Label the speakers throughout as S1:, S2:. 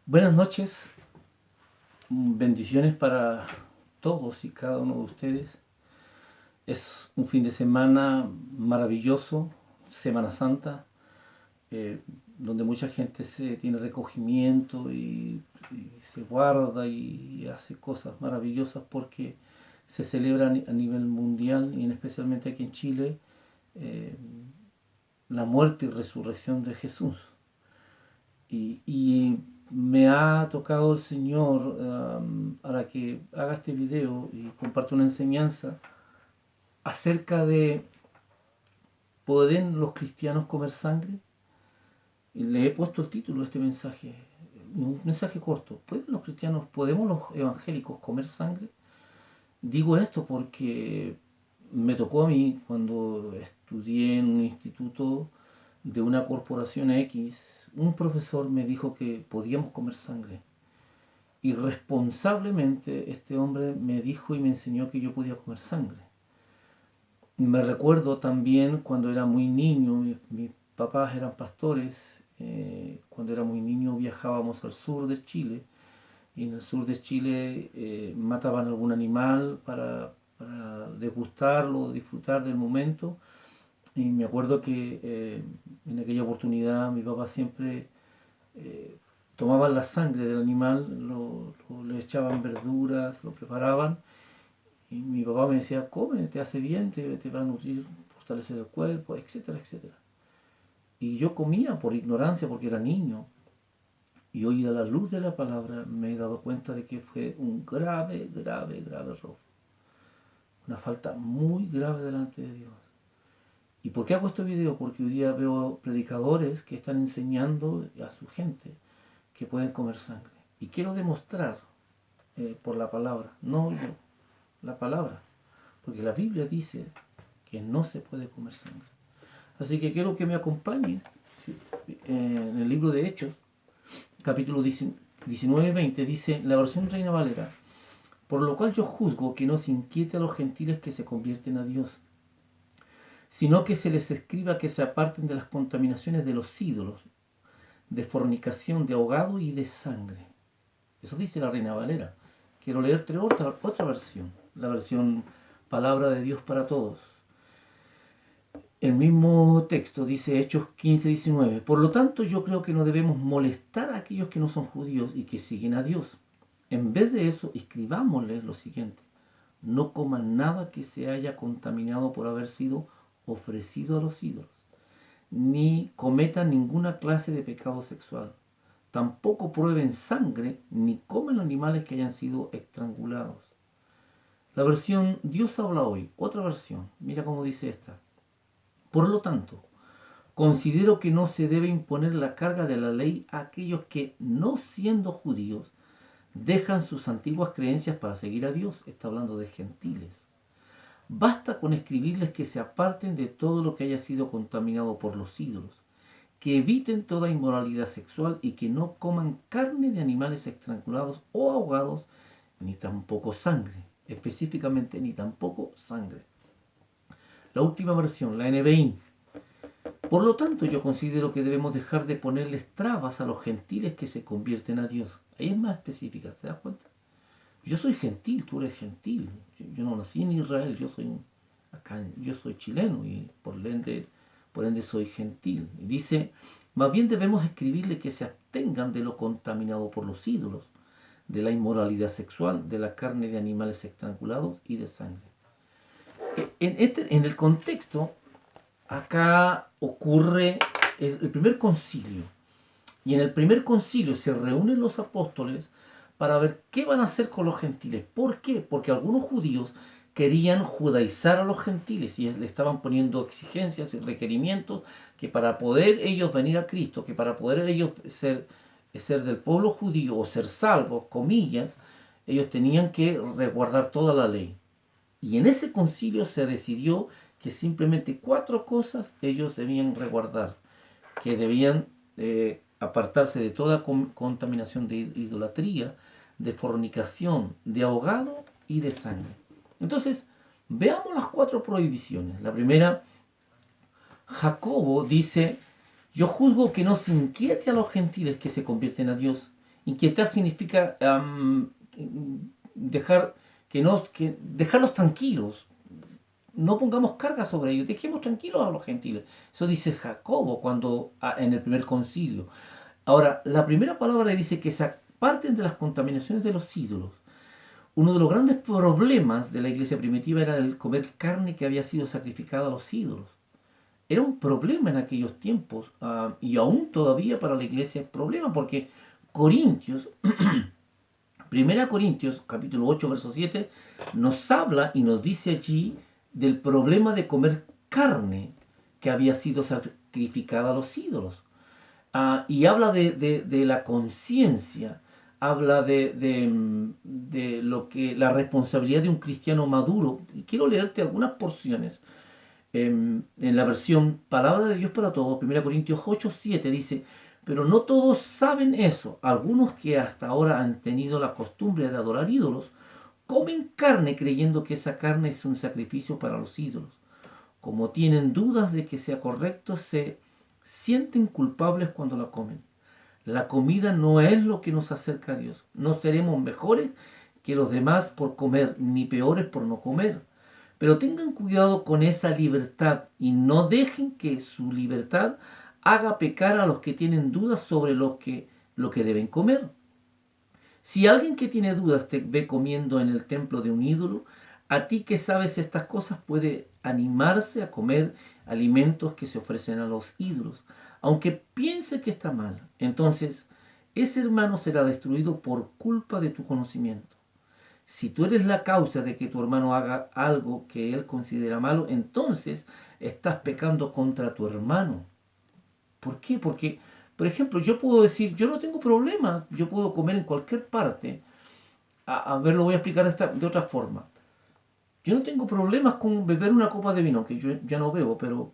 S1: Buenas noches, bendiciones para todos y cada uno de ustedes. Es un fin de semana maravilloso, Semana Santa, eh, donde mucha gente se tiene recogimiento y se guarda y hace cosas maravillosas porque se celebra a nivel mundial y especialmente aquí en Chile eh, la muerte y resurrección de Jesús. Y me ha tocado el Señor para que haga este video y comparta una enseñanza acerca de ¿pueden los cristianos comer sangre? Y le he puesto el título de este mensaje, un mensaje corto. ¿Pueden los cristianos, podemos los evangélicos comer sangre? Digo esto porque me tocó a mí cuando estudié en un instituto de una corporación X, un profesor me dijo que podíamos comer sangre. Y responsablemente este hombre me dijo y me enseñó que yo podía comer sangre. Me recuerdo también cuando era muy niño, mis papás eran pastores, cuando era muy niño viajábamos al sur de Chile y en el sur de Chile mataban algún animal para degustarlo, disfrutar del momento. Y me acuerdo que en aquella oportunidad mi papá siempre eh, tomaban la sangre del animal, le echaban verduras, lo preparaban y mi papá me decía, come, te hace bien, te va a nutrir, fortalecer el cuerpo, etcétera, etcétera. Y yo comía por ignorancia porque era niño. Y hoy a la luz de la palabra me he dado cuenta de que fue un grave, grave, grave error. Una falta muy grave delante de Dios. ¿Y por qué hago este video? Porque hoy día veo predicadores que están enseñando a su gente que pueden comer sangre. Y quiero demostrar por la palabra, no yo, la palabra. Porque la Biblia dice que no se puede comer sangre. Así que quiero que me acompañen en el libro de Hechos, capítulo 19-20, dice la versión Reina Valera, por lo cual yo juzgo que no se inquiete a los gentiles que se convierten a Dios, sino que se les escriba que se aparten de las contaminaciones de los ídolos, de fornicación, de ahogado y de sangre. Eso dice la Reina Valera. Quiero leerte otra versión, la versión Palabra de Dios para Todos. El mismo texto dice Hechos 15-19. Por lo tanto, yo creo que no debemos molestar a aquellos que no son judíos y que siguen a Dios. En vez de eso, escribámosles lo siguiente. No coman nada que se haya contaminado por haber sido ofrecido a los ídolos, ni cometan ninguna clase de pecado sexual. Tampoco prueben sangre, ni comen animales que hayan sido estrangulados. La versión Dios habla hoy, otra versión. Mira cómo dice esta. Por lo tanto, considero que no se debe imponer la carga de la ley a aquellos que, no siendo judíos, dejan sus antiguas creencias para seguir a Dios. Está hablando de gentiles. Basta con escribirles que se aparten de todo lo que haya sido contaminado por los ídolos, que eviten toda inmoralidad sexual y que no coman carne de animales estrangulados o ahogados, ni tampoco sangre. Específicamente, ni tampoco sangre. La última versión, la NBI. Por lo tanto, yo considero que debemos dejar de ponerles trabas a los gentiles que se convierten a Dios. Ahí es más específica, ¿te das cuenta? Yo soy gentil, tú eres gentil. Yo no nací en Israel, yo soy chileno y por ende soy gentil. Y dice, más bien debemos escribirle que se abstengan de lo contaminado por los ídolos, de la inmoralidad sexual, de la carne de animales estrangulados y de sangre. En el contexto, acá ocurre el primer concilio. Y en el primer concilio se reúnen los apóstoles para ver qué van a hacer con los gentiles. ¿Por qué? Porque algunos judíos querían judaizar a los gentiles y le estaban poniendo exigencias y requerimientos que para poder ellos venir a Cristo, que para poder ellos ser del pueblo judío o ser salvos, comillas, ellos tenían que resguardar toda la ley. Y en ese concilio se decidió que simplemente 4 cosas ellos debían resguardar, que debían apartarse de toda contaminación de idolatría, de fornicación, de ahogado y de sangre. Entonces, veamos las 4 prohibiciones. La primera, Jacobo dice, yo juzgo que no se inquiete a los gentiles que se convierten a Dios Inquietar significa dejar dejarlos tranquilos. No pongamos carga sobre ellos, dejemos tranquilos a los gentiles. Eso dice Jacobo en el primer concilio. Ahora, la primera palabra dice que se aparten de las contaminaciones de los ídolos. Uno de los grandes problemas de la iglesia primitiva era el comer carne que había sido sacrificada a los ídolos. Era un problema en aquellos tiempos, y aún todavía para la iglesia es problema, porque Corintios, 1 Corintios capítulo 8 verso 7 nos habla y nos dice allí del problema de comer carne que había sido sacrificada a los ídolos. Y habla de la conciencia, habla de lo que la responsabilidad de un cristiano maduro. Y quiero leerte algunas porciones. En la versión Palabra de Dios para Todos, 1 Corintios 8, 7 dice: pero no todos saben eso. Algunos que hasta ahora han tenido la costumbre de adorar ídolos, comen carne creyendo que esa carne es un sacrificio para los ídolos. Como tienen dudas de que sea correcto, se sienten culpables cuando la comen. La comida no es lo que nos acerca a Dios. No seremos mejores que los demás por comer, ni peores por no comer. Pero tengan cuidado con esa libertad y no dejen que su libertad haga pecar a los que tienen dudas sobre lo que deben comer. Si alguien que tiene dudas te ve comiendo en el templo de un ídolo, a ti que sabes estas cosas puede animarse a comer alimentos que se ofrecen a los ídolos, aunque piense que está mal. Entonces, ese hermano será destruido por culpa de tu conocimiento. Si tú eres la causa de que tu hermano haga algo que él considera malo, entonces estás pecando contra tu hermano. ¿Por qué? Porque, por ejemplo, yo puedo decir, yo no tengo problema, yo puedo comer en cualquier parte. A ver, lo voy a explicar de otra forma. Yo no tengo problemas con beber una copa de vino, que yo ya no bebo, pero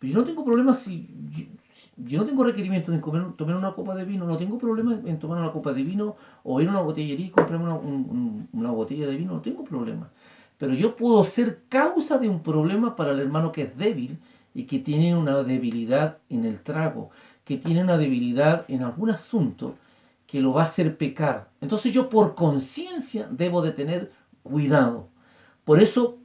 S1: yo no tengo problemas si... Yo no tengo requerimientos en tomar una copa de vino, no tengo problema en tomar una copa de vino o ir a una botellería y comprarme una botella de vino, no tengo problema. Pero yo puedo ser causa de un problema para el hermano que es débil y que tiene una debilidad en el trago, que tiene una debilidad en algún asunto que lo va a hacer pecar. Entonces yo por conciencia debo de tener cuidado. Por eso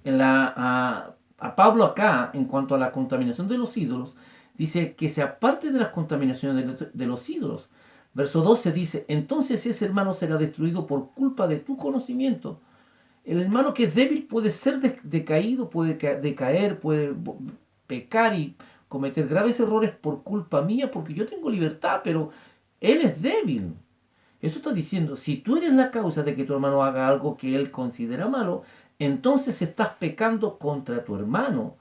S1: a Pablo acá, en cuanto a la contaminación de los ídolos, dice que se aparte de las contaminaciones de los ídolos. Verso 12 dice: entonces ese hermano será destruido por culpa de tu conocimiento. El hermano que es débil puede ser decaído, puede decaer, puede pecar y cometer graves errores por culpa mía, porque yo tengo libertad, pero él es débil. Eso está diciendo, si tú eres la causa de que tu hermano haga algo que él considera malo, entonces estás pecando contra tu hermano.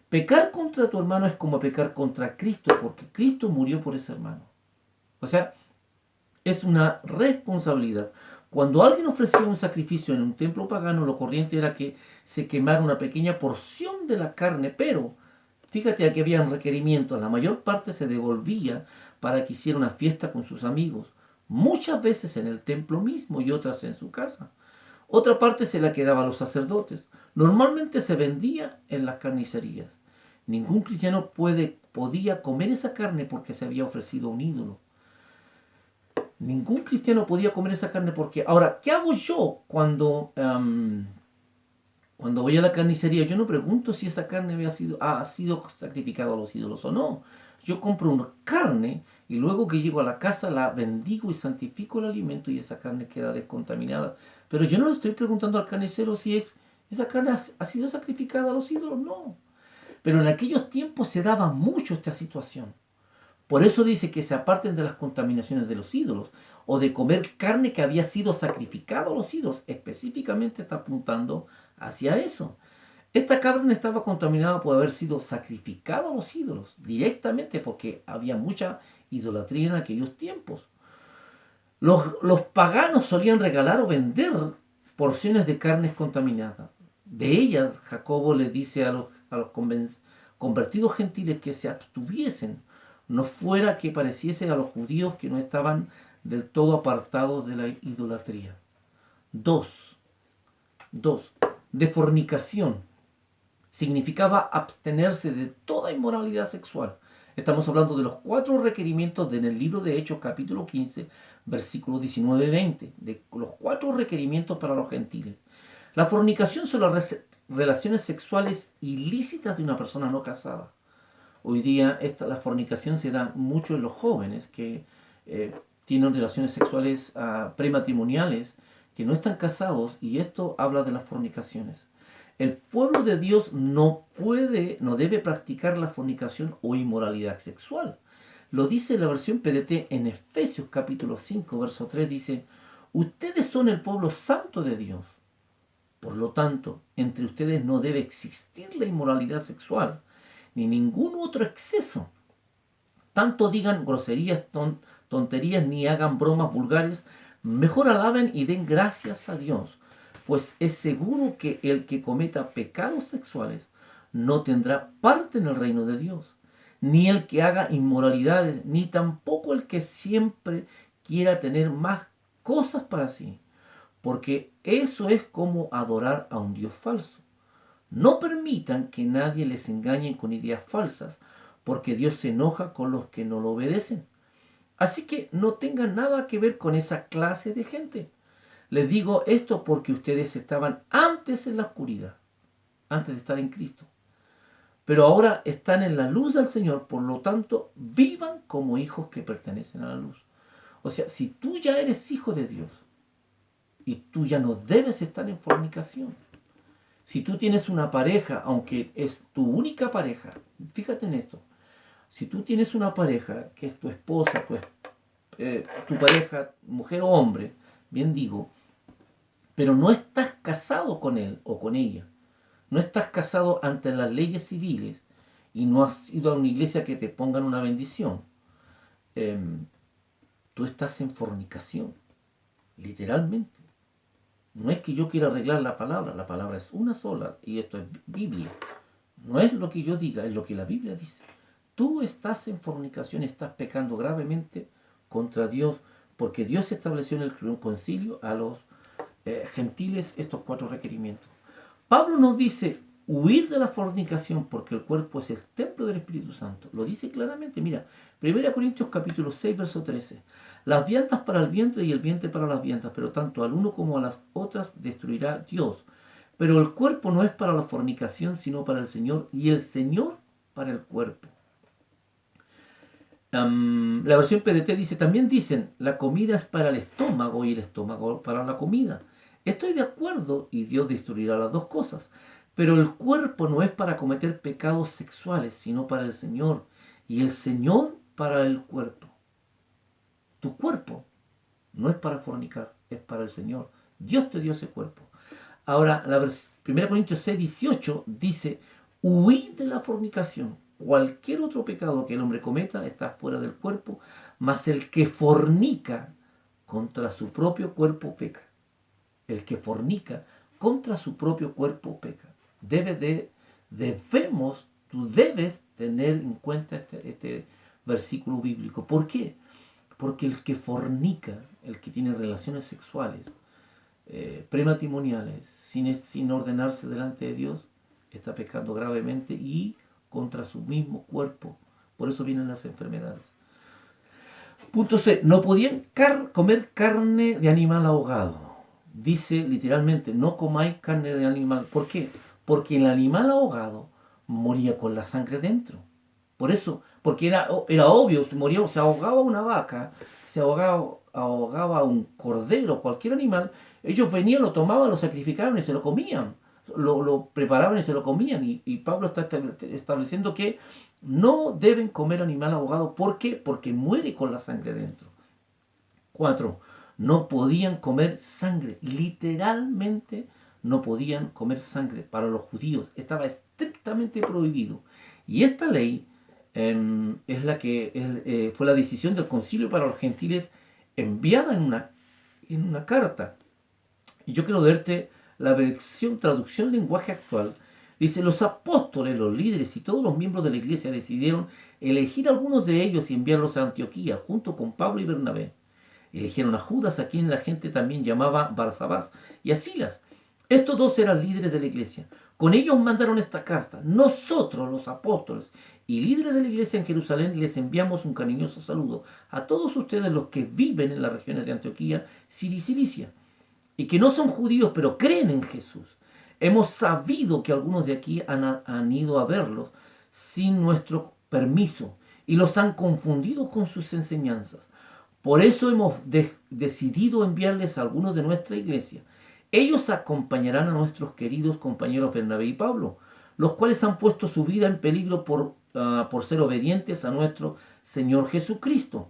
S1: Pecar contra tu hermano es como pecar contra Cristo, porque Cristo murió por ese hermano. O sea, es una responsabilidad. Cuando alguien ofrecía un sacrificio en un templo pagano, lo corriente era que se quemara una pequeña porción de la carne, pero fíjate que habían requerimientos. La mayor parte se devolvía para que hiciera una fiesta con sus amigos, muchas veces en el templo mismo y otras en su casa. Otra parte se la quedaba a los sacerdotes. Normalmente se vendía en las carnicerías. Ningún cristiano podía comer esa carne porque se había ofrecido a un ídolo. Ningún cristiano podía comer esa carne porque... Ahora, ¿qué hago yo cuando voy a la carnicería? Yo no pregunto si esa carne ha sido sacrificada a los ídolos o no. Yo compro una carne y luego que llego a la casa la bendigo y santifico el alimento y esa carne queda descontaminada. Pero yo no le estoy preguntando al carnicero si esa carne ha sido sacrificada a los ídolos, no. Pero en aquellos tiempos se daba mucho esta situación. Por eso dice que se aparten de las contaminaciones de los ídolos o de comer carne que había sido sacrificada a los ídolos. Específicamente está apuntando hacia eso. Esta carne estaba contaminada por haber sido sacrificada a los ídolos directamente porque había mucha idolatría en aquellos tiempos. Los paganos solían regalar o vender porciones de carnes contaminadas. De ellas, Jacobo le dice a los convertidos gentiles que se abstuviesen, no fuera que pareciese a los judíos que no estaban del todo apartados de la idolatría. 2. De fornicación. Significaba abstenerse de toda inmoralidad sexual. Estamos hablando de los 4 requerimientos en el libro de Hechos capítulo 15, versículos 19 y 20, de los 4 requerimientos para los gentiles. La fornicación son las relaciones sexuales ilícitas de una persona no casada. Hoy día la fornicación se da mucho en los jóvenes que tienen relaciones sexuales prematrimoniales, que no están casados, y esto habla de las fornicaciones. El pueblo de Dios no debe practicar la fornicación o inmoralidad sexual. Lo dice la versión PDT en Efesios capítulo 5, verso 3, dice: ustedes son el pueblo santo de Dios. Por lo tanto, entre ustedes no debe existir la inmoralidad sexual, ni ningún otro exceso. Tanto digan groserías, tonterías, ni hagan bromas vulgares, mejor alaben y den gracias a Dios, pues es seguro que el que cometa pecados sexuales no tendrá parte en el reino de Dios, ni el que haga inmoralidades, ni tampoco el que siempre quiera tener más cosas para sí, porque eso es como adorar a un Dios falso. No permitan que nadie les engañe con ideas falsas, porque Dios se enoja con los que no lo obedecen. Así que no tengan nada que ver con esa clase de gente. Les digo esto porque ustedes estaban antes en la oscuridad, antes de estar en Cristo. Pero ahora están en la luz del Señor, por lo tanto, vivan como hijos que pertenecen a la luz. O sea, si tú ya eres hijo de Dios y tú ya no debes estar en fornicación. Si tú tienes una pareja, aunque es tu única pareja, fíjate en esto. Si tú tienes una pareja que es tu esposa, tu pareja, mujer o hombre, bien digo, pero no estás casado con él o con ella, no estás casado ante las leyes civiles y no has ido a una iglesia que te pongan una bendición, tú estás en fornicación, literalmente. No es que yo quiera arreglar la palabra es una sola y esto es Biblia. No es lo que yo diga, es lo que la Biblia dice. Tú estás en fornicación, estás pecando gravemente contra Dios, porque Dios estableció en el concilio a los gentiles estos 4 requerimientos. Pablo nos dice huir de la fornicación porque el cuerpo es el templo del Espíritu Santo. Lo dice claramente, mira, 1 Corintios capítulo 6, verso 13. Las viandas para el vientre y el vientre para las viandas, pero tanto al uno como a las otras destruirá Dios. Pero el cuerpo no es para la fornicación, sino para el Señor, y el Señor para el cuerpo. La versión PDT dice, también dicen, la comida es para el estómago y el estómago para la comida. Estoy de acuerdo y Dios destruirá las dos cosas. Pero el cuerpo no es para cometer pecados sexuales, sino para el Señor, y el Señor para el cuerpo. Tu cuerpo no es para fornicar, es para el Señor. Dios te dio ese cuerpo. Ahora, 1 Corintios 6, 18 dice, huid de la fornicación. Cualquier otro pecado que el hombre cometa está fuera del cuerpo, mas el que fornica contra su propio cuerpo peca. El que fornica contra su propio cuerpo peca. Tú debes tener en cuenta este versículo bíblico. ¿Por qué? Porque el que fornica, el que tiene relaciones sexuales, prematrimoniales, sin ordenarse delante de Dios, está pecando gravemente y contra su mismo cuerpo. Por eso vienen las enfermedades. Punto C. No podían comer carne de animal ahogado. Dice literalmente, no comáis carne de animal. ¿Por qué? Porque el animal ahogado moría con la sangre dentro. Por eso, porque era obvio, se ahogaba una vaca, se ahogaba un cordero, cualquier animal, ellos venían, lo tomaban, lo sacrificaban y se lo comían. Lo preparaban y se lo comían. Y Pablo está estableciendo que no deben comer animal ahogado. ¿Por qué? Porque muere con la sangre dentro. 4. No podían comer sangre. Literalmente no podían comer sangre. Para los judíos estaba estrictamente prohibido. Y esta ley es la que fue la decisión del concilio para los gentiles enviada en una carta. Y yo quiero leerte la traducción lenguaje actual. Dice, los apóstoles, los líderes y todos los miembros de la iglesia decidieron elegir a algunos de ellos y enviarlos a Antioquía junto con Pablo y Bernabé. Eligieron a Judas, a quien la gente también llamaba Barsabás, y a Silas. Estos 2 eran líderes de la iglesia. Con ellos mandaron esta carta. Nosotros, los apóstoles, y líderes de la iglesia en Jerusalén, les enviamos un cariñoso saludo a todos ustedes los que viven en las regiones de Antioquía, Siria y Cilicia, y que no son judíos pero creen en Jesús. Hemos sabido que algunos de aquí han ido a verlos sin nuestro permiso y los han confundido con sus enseñanzas. Por eso hemos decidido enviarles a algunos de nuestra iglesia. Ellos acompañarán a nuestros queridos compañeros Bernabé y Pablo, los cuales han puesto su vida en peligro por ser obedientes a nuestro Señor Jesucristo.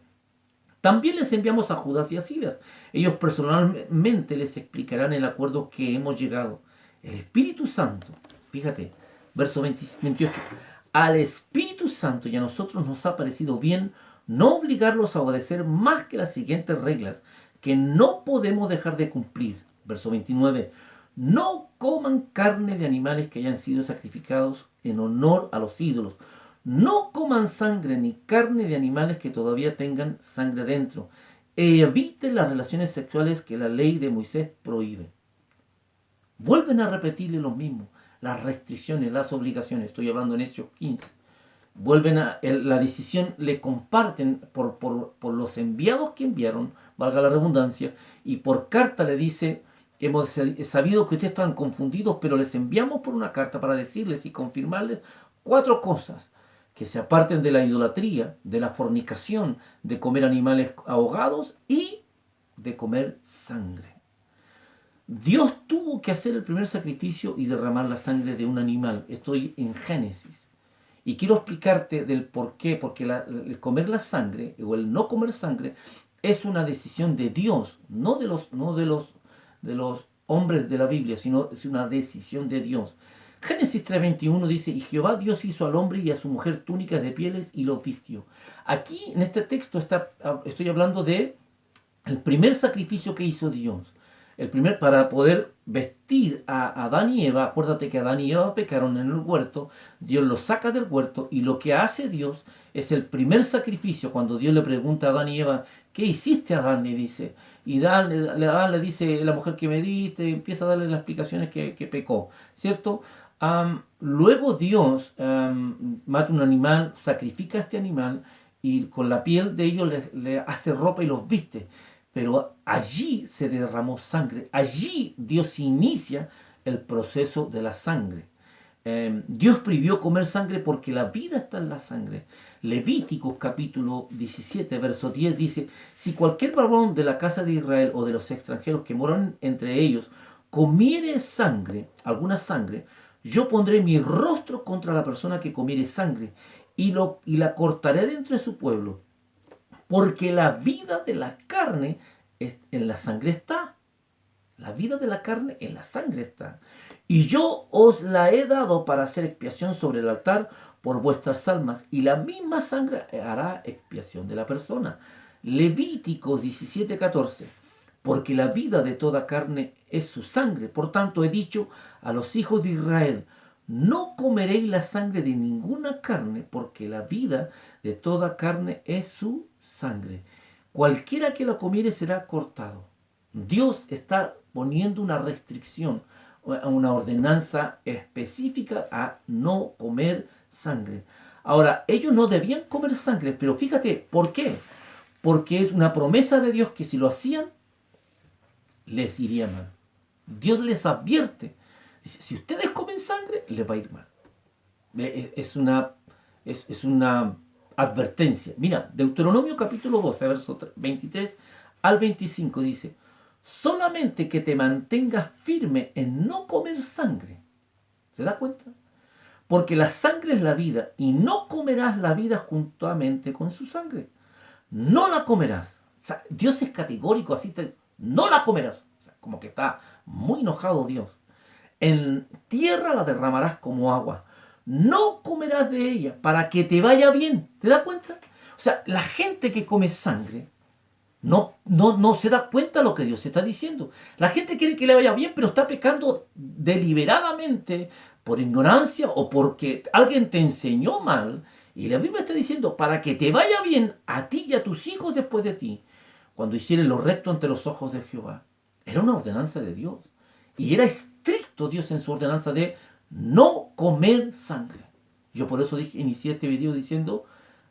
S1: También les enviamos a Judas y a Silas. Ellos personalmente les explicarán el acuerdo que hemos llegado. El Espíritu Santo, fíjate, verso 28, al Espíritu Santo y a nosotros nos ha parecido bien no obligarlos a obedecer más que las siguientes reglas que no podemos dejar de cumplir. Verso 29, no coman carne de animales que hayan sido sacrificados en honor a los ídolos. No coman sangre ni carne de animales que todavía tengan sangre dentro. Eviten las relaciones sexuales que la ley de Moisés prohíbe. Vuelven a repetirle lo mismo, las restricciones, las obligaciones. Estoy hablando en Hechos 15. Vuelven a la decisión, le comparten por los enviados que enviaron, valga la redundancia, y por carta le dice, hemos sabido que ustedes están confundidos, pero les enviamos por una carta para decirles y confirmarles 4 cosas: que se aparten de la idolatría, de la fornicación, de comer animales ahogados y de comer sangre. Dios tuvo que hacer el primer sacrificio y derramar la sangre de un animal. Estoy en Génesis. Y quiero explicarte del por qué. Porque el comer la sangre o el no comer sangre es una decisión de Dios, no de los hombres de la Biblia, sino es una decisión de Dios. Génesis 3:21 dice, y Jehová Dios hizo al hombre y a su mujer túnicas de pieles y los vistió. Aquí en este texto estoy hablando de el primer sacrificio que hizo Dios. Para poder vestir a Adán y Eva. Acuérdate que Adán y Eva pecaron en el huerto, Dios los saca del huerto y lo que hace Dios es el primer sacrificio. Cuando Dios le pregunta a Adán y Eva, ¿qué hiciste, Adán? Le dice, y Adán le dice, la mujer que me diste, empieza a darle las explicaciones que pecó, ¿cierto? Luego Dios mata un animal, sacrifica a este animal y con la piel de ellos le hace ropa y los viste. Pero allí se derramó sangre. Allí Dios inicia el proceso de la sangre. Dios prohibió comer sangre porque la vida está en la sangre. Levíticos capítulo 17, verso 10 dice, si cualquier varón de la casa de Israel o de los extranjeros que moran entre ellos comiere sangre, alguna sangre, yo pondré mi rostro contra la persona que comiere sangre y la cortaré de entre su pueblo. Porque la vida de la carne en la sangre está. La vida de la carne en la sangre está. Y yo os la he dado para hacer expiación sobre el altar por vuestras almas. Y la misma sangre hará expiación de la persona. Levíticos 17:14. Porque la vida de toda carne es su sangre. Por tanto he dicho a los hijos de Israel, no comeréis la sangre de ninguna carne, porque la vida de toda carne es su sangre. Cualquiera que la comiere será cortado. Dios está poniendo una restricción, una ordenanza específica a no comer sangre. Ahora, ellos no debían comer sangre, pero fíjate, ¿por qué? Porque es una promesa de Dios que si lo hacían, les iría mal. Dios les advierte. Dice, si ustedes comen sangre, les va a ir mal. Es una advertencia. Mira, Deuteronomio capítulo 12, verso 23 al 25 dice, solamente que te mantengas firme en no comer sangre. ¿Se da cuenta? Porque la sangre es la vida y no comerás la vida juntamente con su sangre. No la comerás. O sea, Dios es categórico, así no la comerás. O sea, como que está muy enojado Dios. En tierra la derramarás como agua. No comerás de ella para que te vaya bien. ¿Te das cuenta? O sea, la gente que come sangre no se da cuenta de lo que Dios está diciendo. La gente quiere que le vaya bien, pero está pecando deliberadamente por ignorancia o porque alguien te enseñó mal. Y la Biblia está diciendo, para que te vaya bien a ti y a tus hijos después de ti, cuando hicieres lo recto ante los ojos de Jehová. Era una ordenanza de Dios. Y era estricto Dios en su ordenanza de no comer sangre. Yo por eso inicié este video diciendo,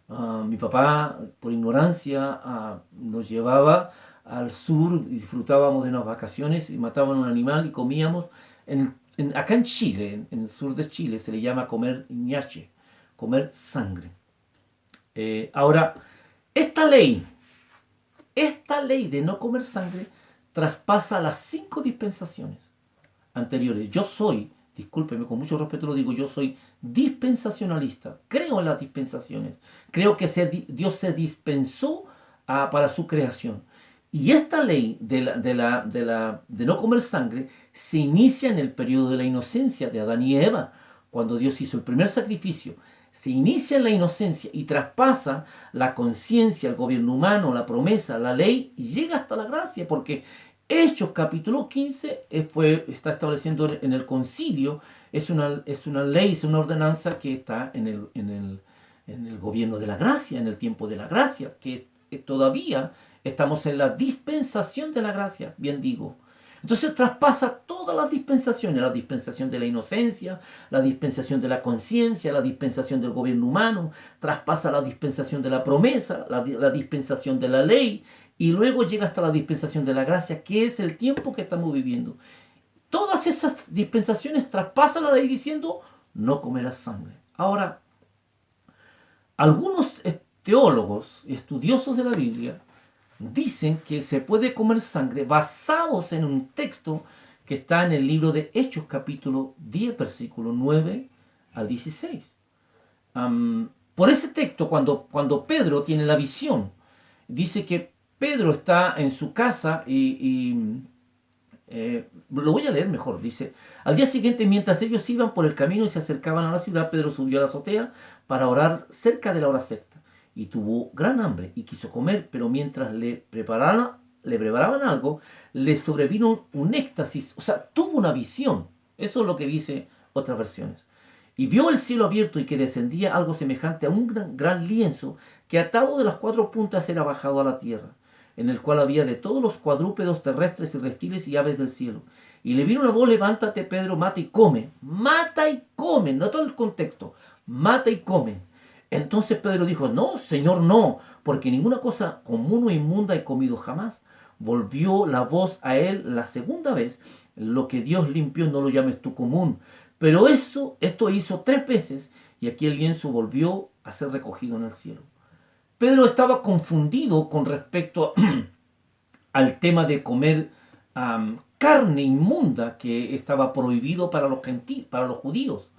S1: mi papá, por ignorancia, nos llevaba al sur, disfrutábamos de unas vacaciones y mataban un animal y comíamos. Acá en Chile, en el sur de Chile, se le llama comer ñache, comer sangre. Ahora, esta ley, de no comer sangre traspasa las 5 dispensaciones anteriores. Yo soy, discúlpeme, con mucho respeto lo digo, yo soy dispensacionalista. Creo en las dispensaciones. Creo que Dios se dispensó para su creación. Y esta ley de no comer sangre se inicia en el periodo de la inocencia de Adán y Eva, cuando Dios hizo el primer sacrificio. Se inicia en la inocencia y traspasa la conciencia, el gobierno humano, la promesa, la ley, y llega hasta la gracia, porque Hechos capítulo 15 está estableciendo en el concilio, es una ley, es una ordenanza que está en el gobierno de la gracia, en el tiempo de la gracia, que todavía estamos en la dispensación de la gracia, bien digo. Entonces traspasa todas las dispensaciones, la dispensación de la inocencia, la dispensación de la conciencia, la dispensación del gobierno humano, traspasa la dispensación de la promesa, la dispensación de la ley, y luego llega hasta la dispensación de la gracia, que es el tiempo que estamos viviendo. Todas esas dispensaciones traspasan la ley diciendo, no comerás sangre. Ahora, algunos teólogos y estudiosos de la Biblia dicen que se puede comer sangre basados en un texto que está en el libro de Hechos capítulo 10, versículo 9 al 16. Por ese texto, cuando Pedro tiene la visión, dice que Pedro está en su casa lo voy a leer mejor. Dice, al día siguiente, mientras ellos iban por el camino y se acercaban a la ciudad, Pedro subió a la azotea para orar cerca de la hora sexta. Y tuvo gran hambre y quiso comer, pero mientras le preparaban algo, le sobrevino un éxtasis, o sea, tuvo una visión. Eso es lo que dice otras versiones. Y vio el cielo abierto y que descendía algo semejante a un gran lienzo que atado de las 4 puntas era bajado a la tierra, en el cual había de todos los cuadrúpedos terrestres y reptiles y aves del cielo. Y le vino una voz, levántate Pedro, mata y come. Mata y come, no todo el contexto. Mata y come. Entonces Pedro dijo, no, Señor, no, porque ninguna cosa común o inmunda he comido jamás. Volvió la voz a él la segunda vez, lo que Dios limpió no lo llames tú común. Pero esto hizo 3 veces y aquí el lienzo volvió a ser recogido en el cielo. Pedro estaba confundido con respecto al tema de comer carne inmunda que estaba prohibido para los judíos.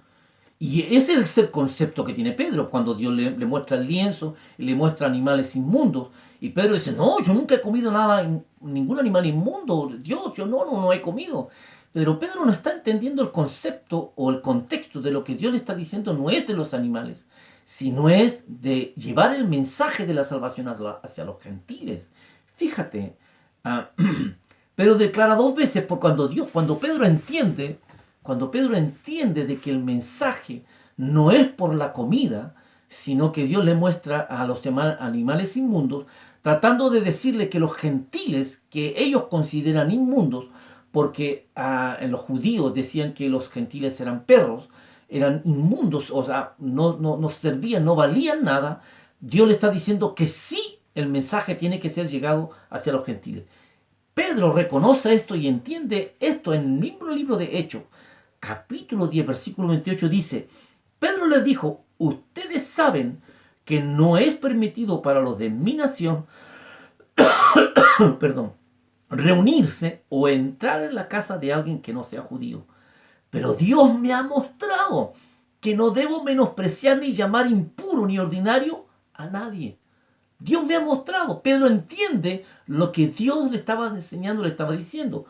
S1: Y ese es el concepto que tiene Pedro cuando Dios le muestra el lienzo y le muestra animales inmundos. Y Pedro dice, no, yo nunca he comido nada, ningún animal inmundo. Dios, yo no he comido. Pero Pedro no está entendiendo el concepto o el contexto de lo que Dios le está diciendo, no es de los animales, sino es de llevar el mensaje de la salvación hacia los gentiles. Fíjate, Pedro declara 2 veces por cuando Pedro entiende de que el mensaje no es por la comida, sino que Dios le muestra a los animales inmundos, tratando de decirle que los gentiles, que ellos consideran inmundos, porque en los judíos decían que los gentiles eran perros, eran inmundos, o sea, no servían, no valían nada. Dios le está diciendo que sí, el mensaje tiene que ser llegado hacia los gentiles. Pedro reconoce esto y entiende esto en el mismo libro de Hechos, capítulo 10, versículo 28, dice, Pedro les dijo, ustedes saben que no es permitido para los de mi nación, perdón, reunirse o entrar en la casa de alguien que no sea judío. Pero Dios me ha mostrado que no debo menospreciar ni llamar impuro ni ordinario a nadie. Dios me ha mostrado. Pedro entiende lo que Dios le estaba enseñando, le estaba diciendo.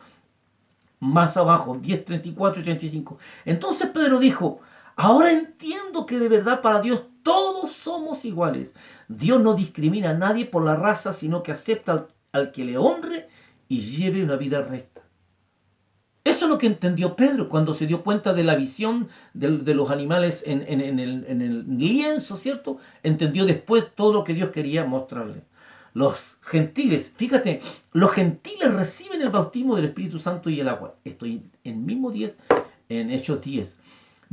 S1: Más abajo, 10, 34, 85. Entonces Pedro dijo, ahora entiendo que de verdad para Dios todos somos iguales. Dios no discrimina a nadie por la raza, sino que acepta al que le honre y lleve una vida recta. Eso es lo que entendió Pedro cuando se dio cuenta de la visión de los animales en el lienzo, ¿cierto? Entendió después todo lo que Dios quería mostrarle. Los gentiles, fíjate, los gentiles reciben el bautismo del Espíritu Santo y el agua. Estoy en mismo 10, en Hechos 10.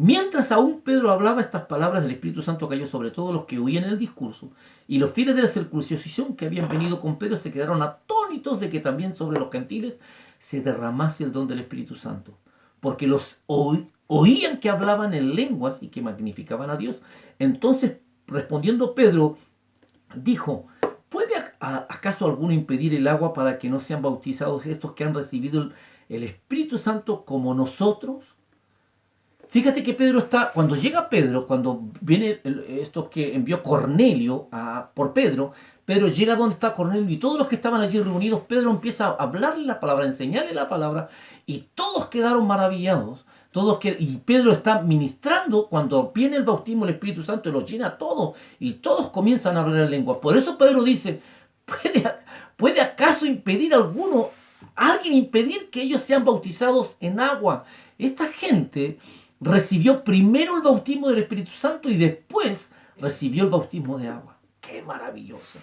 S1: Mientras aún Pedro hablaba estas palabras, del Espíritu Santo cayó sobre todos los que oían el discurso, y los fieles de la circuncisión que habían venido con Pedro se quedaron atónitos de que también sobre los gentiles se derramase el don del Espíritu Santo, porque los oían que hablaban en lenguas y que magnificaban a Dios. Entonces, respondiendo Pedro, dijo: ¿puede acaso alguno impedir el agua para que no sean bautizados estos que han recibido el Espíritu Santo como nosotros? Fíjate que Pedro está, cuando llega Pedro, cuando viene esto que envió Cornelio por Pedro, Pedro llega donde está Cornelio y todos los que estaban allí reunidos, Pedro empieza a hablarle la palabra, a enseñarle la palabra, y todos quedaron maravillados. Y Pedro está ministrando cuando viene el bautismo del Espíritu Santo, los llena a todos y todos comienzan a hablar en lengua. Por eso Pedro dice: ¿puede acaso impedir alguien impedir que ellos sean bautizados en agua? Esta gente recibió primero el bautismo del Espíritu Santo y después recibió el bautismo de agua. ¡Qué maravilloso!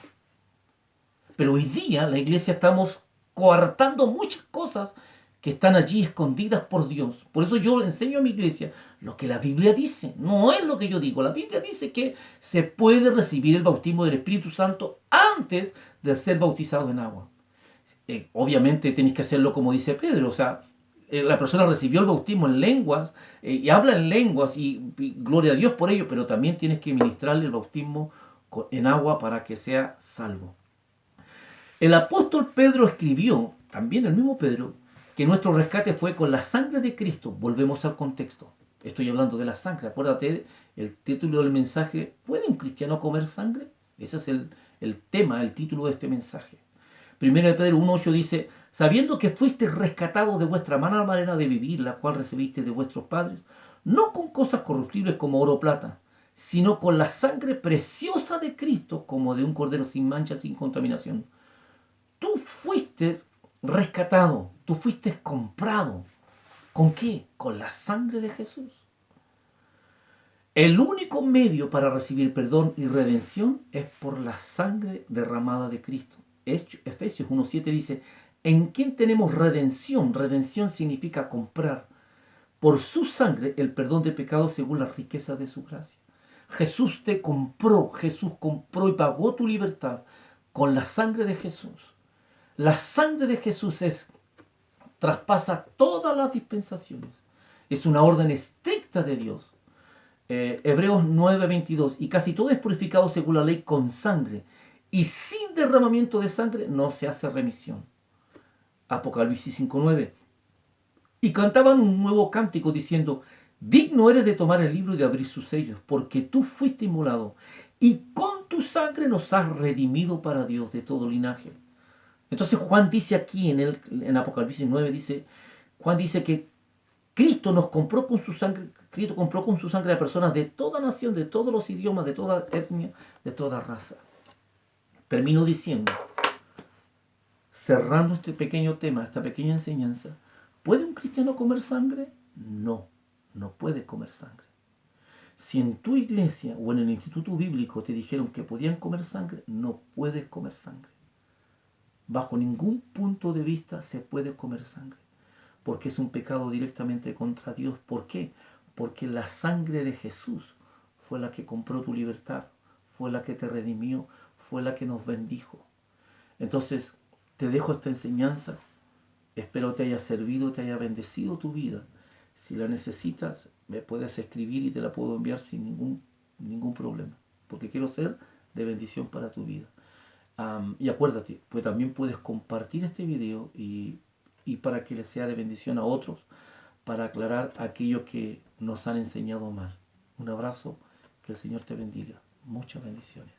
S1: Pero hoy día la iglesia estamos coartando muchas cosas que están allí escondidas por Dios. Por eso yo enseño a mi iglesia lo que la Biblia dice, no es lo que yo digo. La Biblia dice que se puede recibir el bautismo del Espíritu Santo antes de ser bautizado en agua. Obviamente tenéis que hacerlo como dice Pedro, o sea, la persona recibió el bautismo en lenguas y habla en lenguas y gloria a Dios por ello, pero también tienes que ministrarle el bautismo en agua para que sea salvo. El apóstol Pedro escribió, también el mismo Pedro, que nuestro rescate fue con la sangre de Cristo. Volvemos al contexto. Estoy hablando de la sangre. Acuérdate, el título del mensaje: ¿puede un cristiano comer sangre? Ese es el tema, el título de este mensaje. Primero de Pedro 1:8 dice: sabiendo que fuiste rescatados de vuestra mala manera de vivir, la cual recibiste de vuestros padres, no con cosas corruptibles como oro o plata, sino con la sangre preciosa de Cristo, como de un cordero sin mancha, sin contaminación. Tú fuiste rescatado, tú fuiste comprado. ¿Con qué? Con la sangre de Jesús. El único medio para recibir perdón y redención es por la sangre derramada de Cristo. Efesios 1:7 dice: en quien tenemos redención. Redención significa comprar. Por su sangre el perdón de pecados según la riqueza de su gracia. Jesús te compró, Jesús compró y pagó tu libertad con la sangre de Jesús. La sangre de Jesús traspasa todas las dispensaciones. Es una orden estricta de Dios. Hebreos 9:22, y casi todo es purificado según la ley con sangre, y sin derramamiento de sangre no se hace remisión. Apocalipsis 5:9. Y cantaban un nuevo cántico diciendo: digno eres de tomar el libro y de abrir sus sellos, porque tú fuiste inmolado, y con tu sangre nos has redimido para Dios de todo linaje. Entonces Juan dice aquí en Apocalipsis 9, Juan dice que Cristo nos compró con su sangre. Cristo compró con su sangre a personas de toda nación, de todos los idiomas, de toda etnia, de toda raza. Termino diciendo, cerrando este pequeño tema, esta pequeña enseñanza: ¿puede un cristiano comer sangre? No, no puede comer sangre. Si en tu iglesia o en el instituto bíblico te dijeron que podían comer sangre, no puedes comer sangre. Bajo ningún punto de vista se puede comer sangre, porque es un pecado directamente contra Dios. ¿Por qué? Porque la sangre de Jesús fue la que compró tu libertad, fue la que te redimió, fue la que nos bendijo. Entonces, te dejo esta enseñanza. Espero te haya servido, te haya bendecido tu vida. Si la necesitas, me puedes escribir y te la puedo enviar sin ningún problema, porque quiero ser de bendición para tu vida. Y acuérdate, pues también puedes compartir este video y para que le sea de bendición a otros, para aclarar aquello que nos han enseñado mal. Un abrazo, que el Señor te bendiga. Muchas bendiciones.